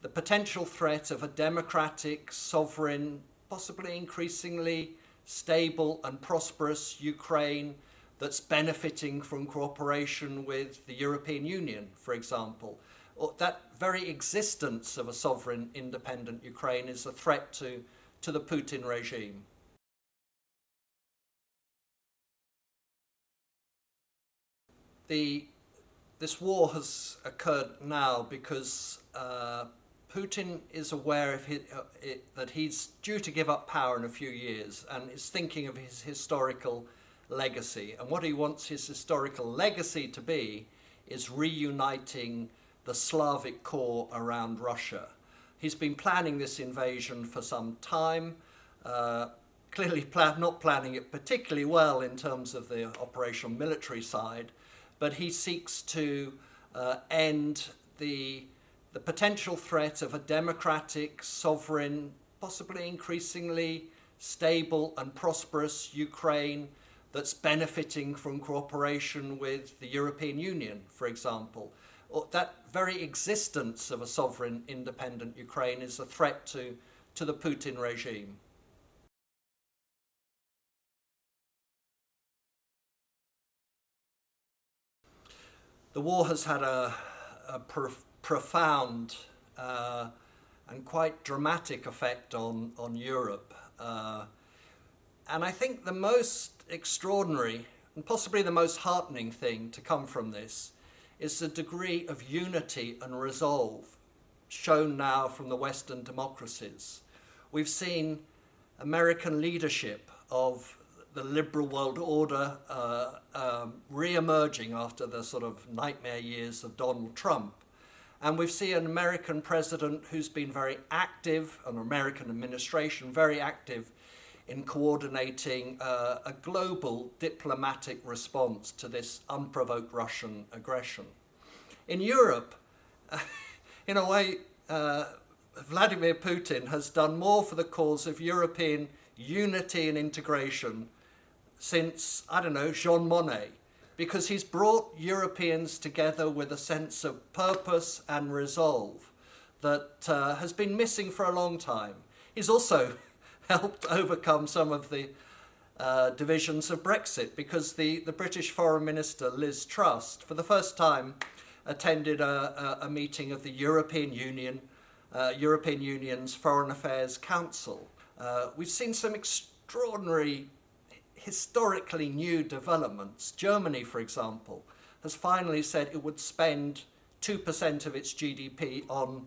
the potential threat of a democratic, sovereign, possibly increasingly stable and prosperous Ukraine that's benefiting from cooperation with the European Union, for example. Or that very existence of a sovereign, independent Ukraine is a threat to the Putin regime. This war has occurred now because Putin is aware of that he's due to give up power in a few years and is thinking of his historical legacy. And what he wants his historical legacy to be is reuniting the Slavic core around Russia. He's been planning this invasion for some time, clearly not planning it particularly well in terms of the operational military side, but he seeks to end the potential threat of a democratic, sovereign, possibly increasingly stable and prosperous Ukraine that's benefiting from cooperation with the European Union, for example. Or that very existence of a sovereign, independent Ukraine is a threat to the Putin regime. The war has had a profound and quite dramatic effect on Europe. And I think the most extraordinary and possibly the most heartening thing to come from this is the degree of unity and resolve shown now from the Western democracies. We've seen American leadership of the liberal world order re-emerging after the sort of nightmare years of Donald Trump. And we've seen an American president who's been very active, an American administration very active in coordinating a global diplomatic response to this unprovoked Russian aggression. In Europe, in a way, Vladimir Putin has done more for the cause of European unity and integration since, I don't know, Jean Monnet, because he's brought Europeans together with a sense of purpose and resolve that has been missing for a long time. He's also helped overcome some of the divisions of Brexit, because the British Foreign Minister Liz Truss, for the first time, attended a meeting of the European Union's Foreign Affairs Council. We've seen some extraordinary, historically new developments. Germany, for example, has finally said it would spend 2% of its GDP on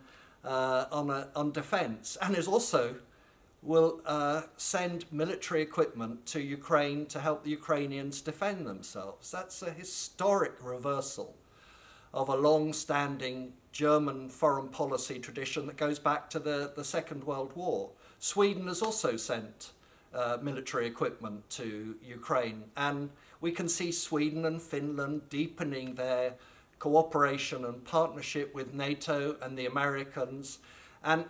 defence, and is also will send military equipment to Ukraine to help the Ukrainians defend themselves. That's a historic reversal of a long-standing German foreign policy tradition that goes back to the Second World War. Sweden has also sent military equipment to Ukraine, and we can see Sweden and Finland deepening their cooperation and partnership with NATO and the Americans, and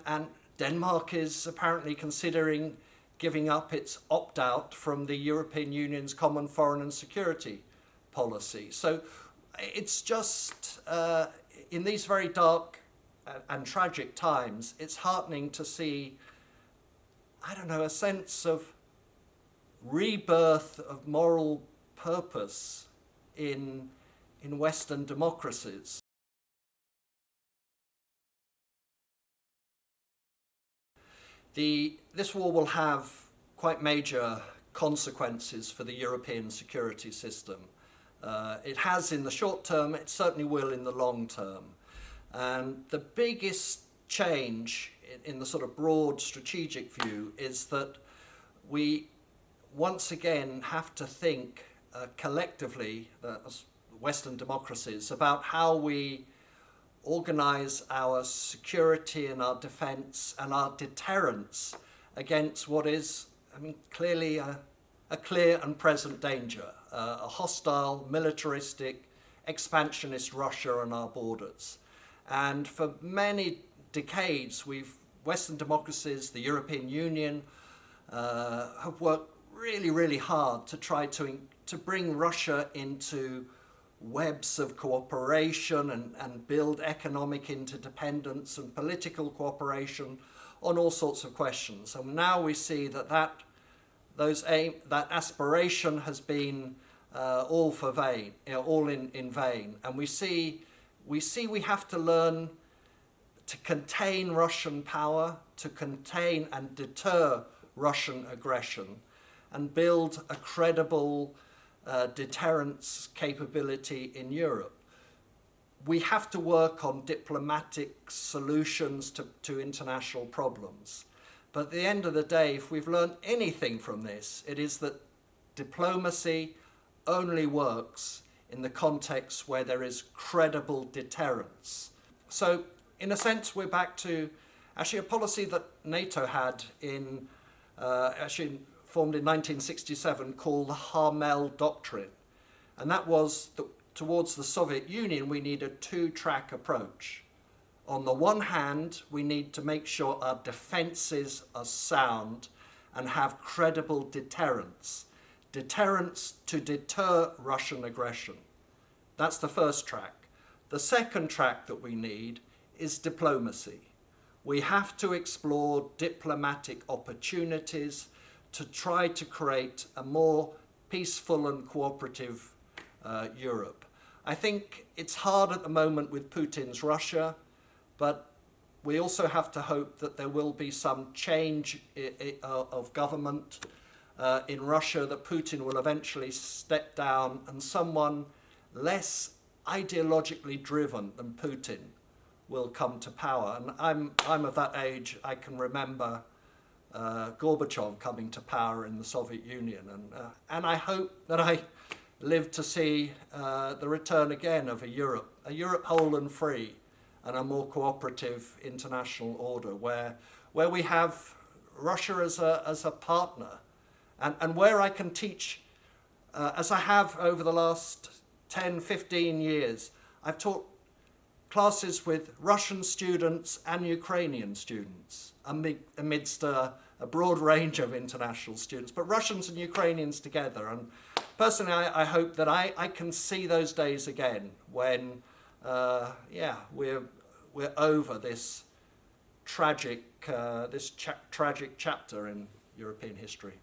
Denmark is apparently considering giving up its opt-out from the European Union's common foreign and security policy. So it's just, in these very dark and tragic times, it's heartening to see, I don't know, a sense of rebirth of moral purpose in Western democracies. This war will have quite major consequences for the European security system. It has in the short term, it certainly will in the long term. And the biggest change in the sort of broad strategic view is that we once again have to think collectively, as Western democracies, about how we organize our security and our defense and our deterrence against what is, I mean, clearly a clear and present danger, a hostile, militaristic, expansionist Russia on our borders. And for many decades, Western democracies, the European Union, have worked really, really hard to try to bring Russia into webs of cooperation and build economic interdependence and political cooperation on all sorts of questions. And now we see that aspiration has been all in vain. And we see we have to learn to contain Russian power, to contain and deter Russian aggression, and build a credible deterrence capability in Europe. We have to work on diplomatic solutions to international problems. But at the end of the day, if we've learned anything from this, it is that diplomacy only works in the context where there is credible deterrence. So, in a sense, we're back to actually a policy that NATO had formed in 1967 called the Harmel Doctrine. And that was that towards the Soviet Union, we need a two-track approach. On the one hand, we need to make sure our defences are sound and have credible deterrence. Deterrence to deter Russian aggression. That's the first track. The second track that we need is diplomacy. We have to explore diplomatic opportunities to try to create a more peaceful and cooperative Europe. I think it's hard at the moment with Putin's Russia, but we also have to hope that there will be some change of government in Russia, that Putin will eventually step down and someone less ideologically driven than Putin will come to power. And I'm of that age. I can remember Gorbachev coming to power in the Soviet Union, and I hope that I live to see the return again of a Europe whole and free, and a more cooperative international order where we have Russia as a partner, and where I can teach, as I have over the last 10, 15 years. I've taught classes with Russian students and Ukrainian students amidst a broad range of international students, but Russians and Ukrainians together. And personally, I hope that I can see those days again when, we're over this tragic chapter in European history.